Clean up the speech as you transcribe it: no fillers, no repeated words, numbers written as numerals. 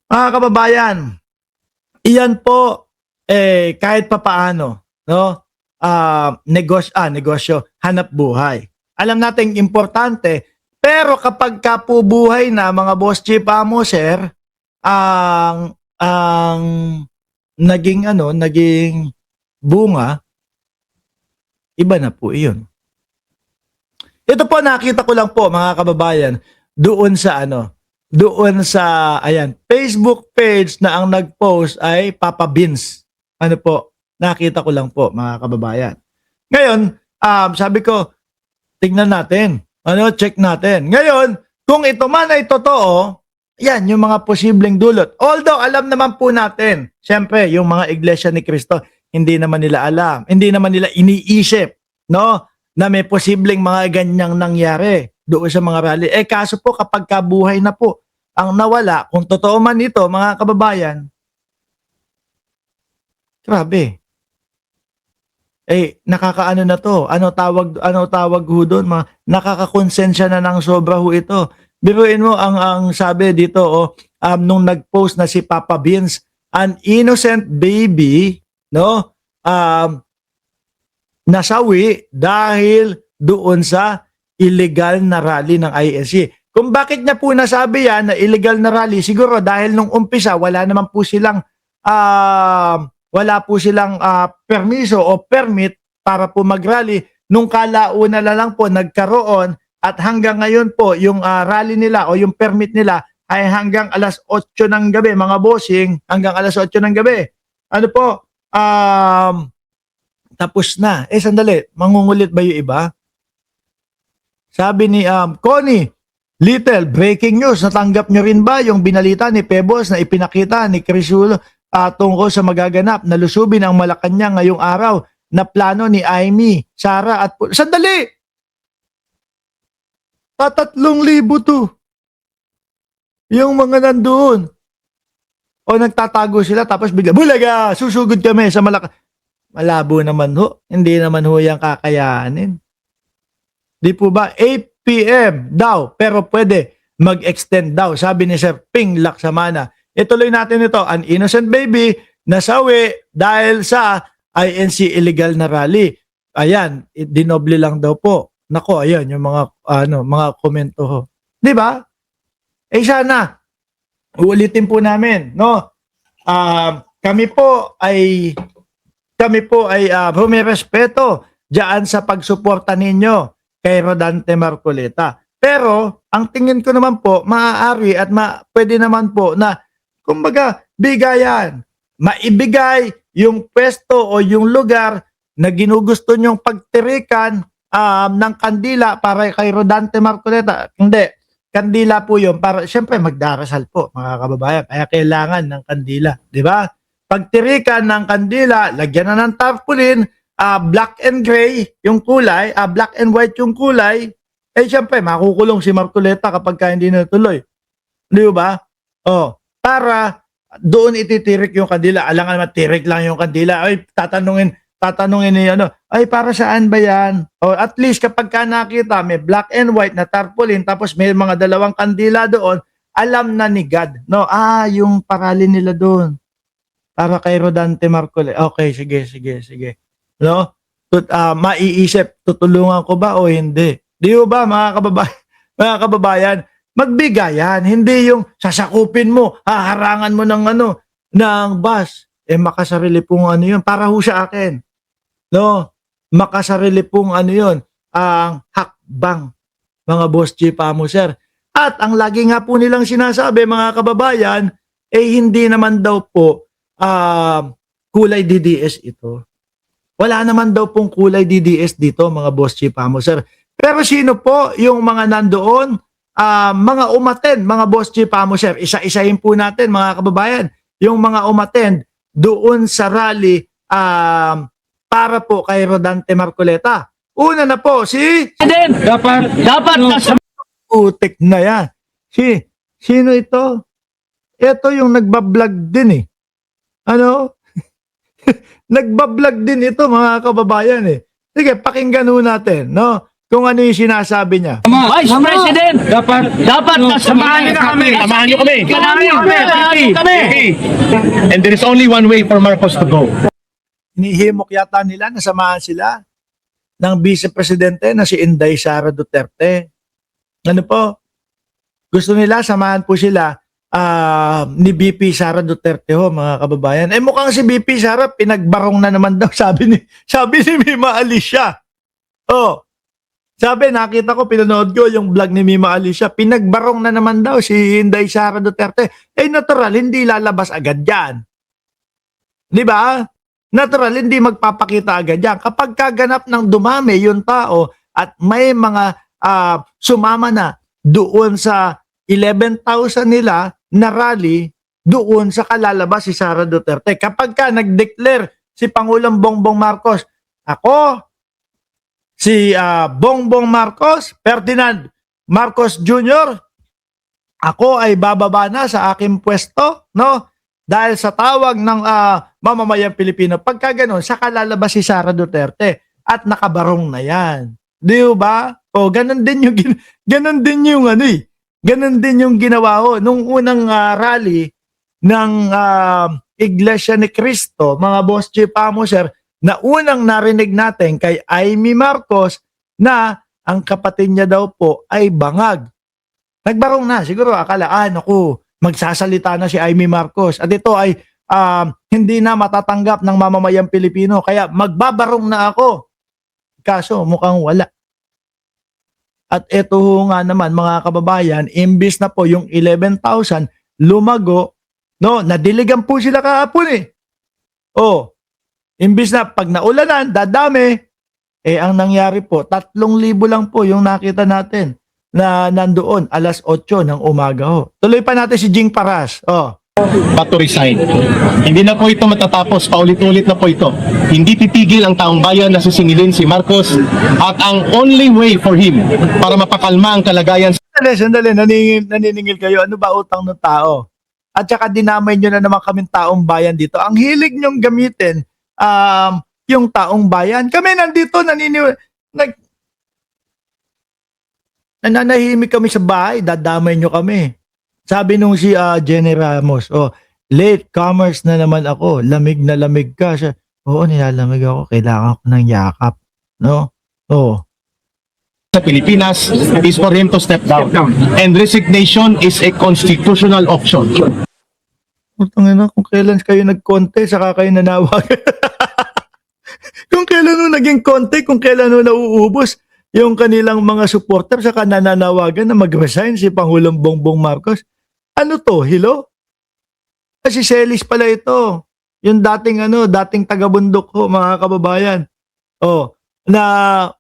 Mga kababayan, iyan po kahit papaano, no? Negosyo, hanap buhay. Alam nating importante, pero kapag kapubuhay na mga boss chief amo sir, ang naging bunga, iba na po iyon. Ito po nakita ko lang po mga kababayan doon sa ayan, Facebook page na ang nag-post ay Papa Beans. Ano po, nakita ko lang po mga kababayan. Ngayon, sabi ko, tingnan natin. Check natin. Ngayon, kung ito man ay totoo, yan, yung mga posibleng dulot. Although, alam naman po natin, siyempre, yung mga iglesia ni Cristo, hindi naman nila alam, hindi naman nila iniisip, no? Na may posibleng mga ganyang nangyari doon sa mga rally. Kaso po, kapag kabuhay na po, ang nawala, kung totoo man ito, mga kababayan, grabe. Nakakaano na to. Ano tawag ho doon? Nakakakonsensya na ng sobra ho ito. Biruin mo ang sabi dito nung nag-post na si Papa Beans, an innocent baby, no? Nasawi dahil doon sa illegal na rally ng INC. Kung bakit niya po nasabi yan na illegal na rally, siguro dahil nung umpisa wala po silang permiso o permit para po mag-rally. Nung kalauna na lang po nagkaroon at hanggang ngayon po yung rally nila o yung permit nila ay hanggang alas 8 ng gabi, mga bossing, hanggang alas 8 ng gabi. Ano po, tapos na. Sandali, mangungulit ba yung iba? Sabi ni Connie, Little, breaking news, natanggap nyo rin ba yung binalita ni Pebbles na ipinakita ni Crisulo tungkol sa magaganap na lusubin ang Malacanang ngayong araw na plano ni Amy, Sara at... Sandali! 3,000 to. Yung mga nandoon. O nagtatago sila tapos bigla, bulaga, susugod kami sa Malacanang. Malabo naman ho. Hindi naman ho yan kakayanin. Di po ba? 8 p.m. daw. Pero pwede mag-extend daw. Sabi ni Sir Ping Laksamana. Ituloy natin ito. An innocent baby nasawi dahil sa INC illegal na rally. Ayan. Dinoble lang daw po. Nako, ayan. Yung mga komento ho. Di ba? Sana. Uulitin po namin. No? Kami po ay humirespeto diyan sa pagsuporta ninyo kay Rodante Marcoleta. Pero, ang tingin ko naman po, maaari at pwede naman po na, kumbaga, bigayan. Maibigay yung pwesto o yung lugar na ginugusto nyong pagtirikan ng kandila para kay Rodante Marcoleta. Hindi. Kandila po yun. Para, syempre, magdarasal po, mga kababayan. Kaya kailangan ng kandila. Di ba? Pagtirikan ng kandila, lagyan na ng tarpaulin, black and gray yung kulay, black and white yung kulay, syempre, makukulong si Marcoleta kapag hindi natuloy. Di ba? Para doon ititirik yung kandila. Alangan matirik lang yung kandila. Tatanungin ni para saan ba yan? At least kapag ka nakita, may black and white na tarpaulin, tapos may mga dalawang kandila doon, alam na ni God. No? Yung paralin nila doon. Para kay Rodante Marcoleta. Okay, sige. No? Maiisip, tutulungan ko ba o hindi? Di ba mga kababayan, magbigayan. Hindi yung sasakupin mo, haharangan mo ng bus. Makasarili pong yun. Para ho sa akin. No? Makasarili pong yun. Ang hakbang. Mga boss chief amo sir. At ang lagi nga po nilang sinasabi mga kababayan, hindi naman daw po kulay DDS ito. Wala naman daw pong kulay DDS dito, mga boss chief amo sir. Pero sino po yung mga nandoon, mga umattend, mga boss chief amo sir? Isa-isahin po natin, mga kababayan, yung mga umattend doon sa rally para po kay Rodante Marcoleta. Una na po, dapat utik na yan. Sino ito? Ito yung nagbablog din Nagbablog din ito mga kababayan Sige, pakinggan natin, no? Kung ano yung sinasabi niya. Vice President, dapat samahan niyo kami. Samahan niyo kami. And there is only one way for Marcos to go. Hinihimok yata nila na samahan sila ng Vice Presidente na si Inday Sara Duterte. Ano po? Gusto nila samahan po sila ni VP Sara Duterte ho, mga kababayan. Eh mukhang si VP Sara pinagbarong na naman daw, sabi ni Mima Alicia. Oh. Sabi, nakita ko, pinanood ko yung vlog ni Mima Alicia, pinagbarong na naman daw si Inday Sara Duterte. Eh natural, hindi lalabas agad yan. Di ba? Natural, hindi magpapakita agad yan. Kapag kaganap ng dumami yung tao at may mga sumama na doon sa 11,000 nila na rally, doon sa kalalabas si Sara Duterte. Kapag ka nag-declare si Pangulong Bongbong Marcos, ako, si Bongbong Marcos, Ferdinand Marcos Jr., ako ay bababa na sa aking pwesto, no? Dahil sa tawag ng mamamayang Pilipino. Pagka ganun, saka lalabas si Sara Duterte at nakabarong na yan. Di ba? O, ganun din yung ganun din yung ginawa ko nung unang rally ng Iglesia ni Cristo, mga boss chief Amoser, na unang narinig natin kay Amy Marcos na ang kapatid niya daw po ay bangag. Nagbarong na, siguro akala, naku, magsasalita na si Amy Marcos at ito ay hindi na matatanggap ng mamamayang Pilipino, kaya magbabarong na ako. Kaso mukhang wala. At ito nga naman mga kababayan, imbis na po yung 11,000 lumago, no, nadiligan po sila kahapon eh. Oh, imbis na pag naulanan, dadami, ang nangyari po, 3,000 lang po yung nakita natin na nandoon alas 8 ng umaga ho. Tuloy pa natin si Jing Paras. But to resign. Hindi na po ito matatapos, paulit-ulit na po ito. Hindi titigil ang taong bayan na sisingilin si Marcos at ang only way for him para mapakalma ang kalagayan. Sandali, naniningil kayo. Ano ba utang ng tao? At saka dinamay nyo na naman kaming taong bayan dito. Ang hilig nyong gamitin, yung taong bayan. Kami nandito, nananahimik kami sa bahay, dadamay nyo kami. Sabi nung si Jenny Ramos, late comers na naman ako, lamig na lamig ka. Siya, oo, nilalamig ako, kailangan ko ng yakap. No? Sa Pilipinas is for him to step down. And resignation is a constitutional option. Putangina, kung kailan kayo nag-conte, saka kayo nanawag. Kung kailan nung naging conte, kung kailan nung nauubos yung kanilang mga supporter, saka nananawagan na mag-resign si Pangulong Bongbong Marcos. Ano to, Hilo? Si Celis pala ito. Yung dating taga-bundok ho, mga kababayan. Na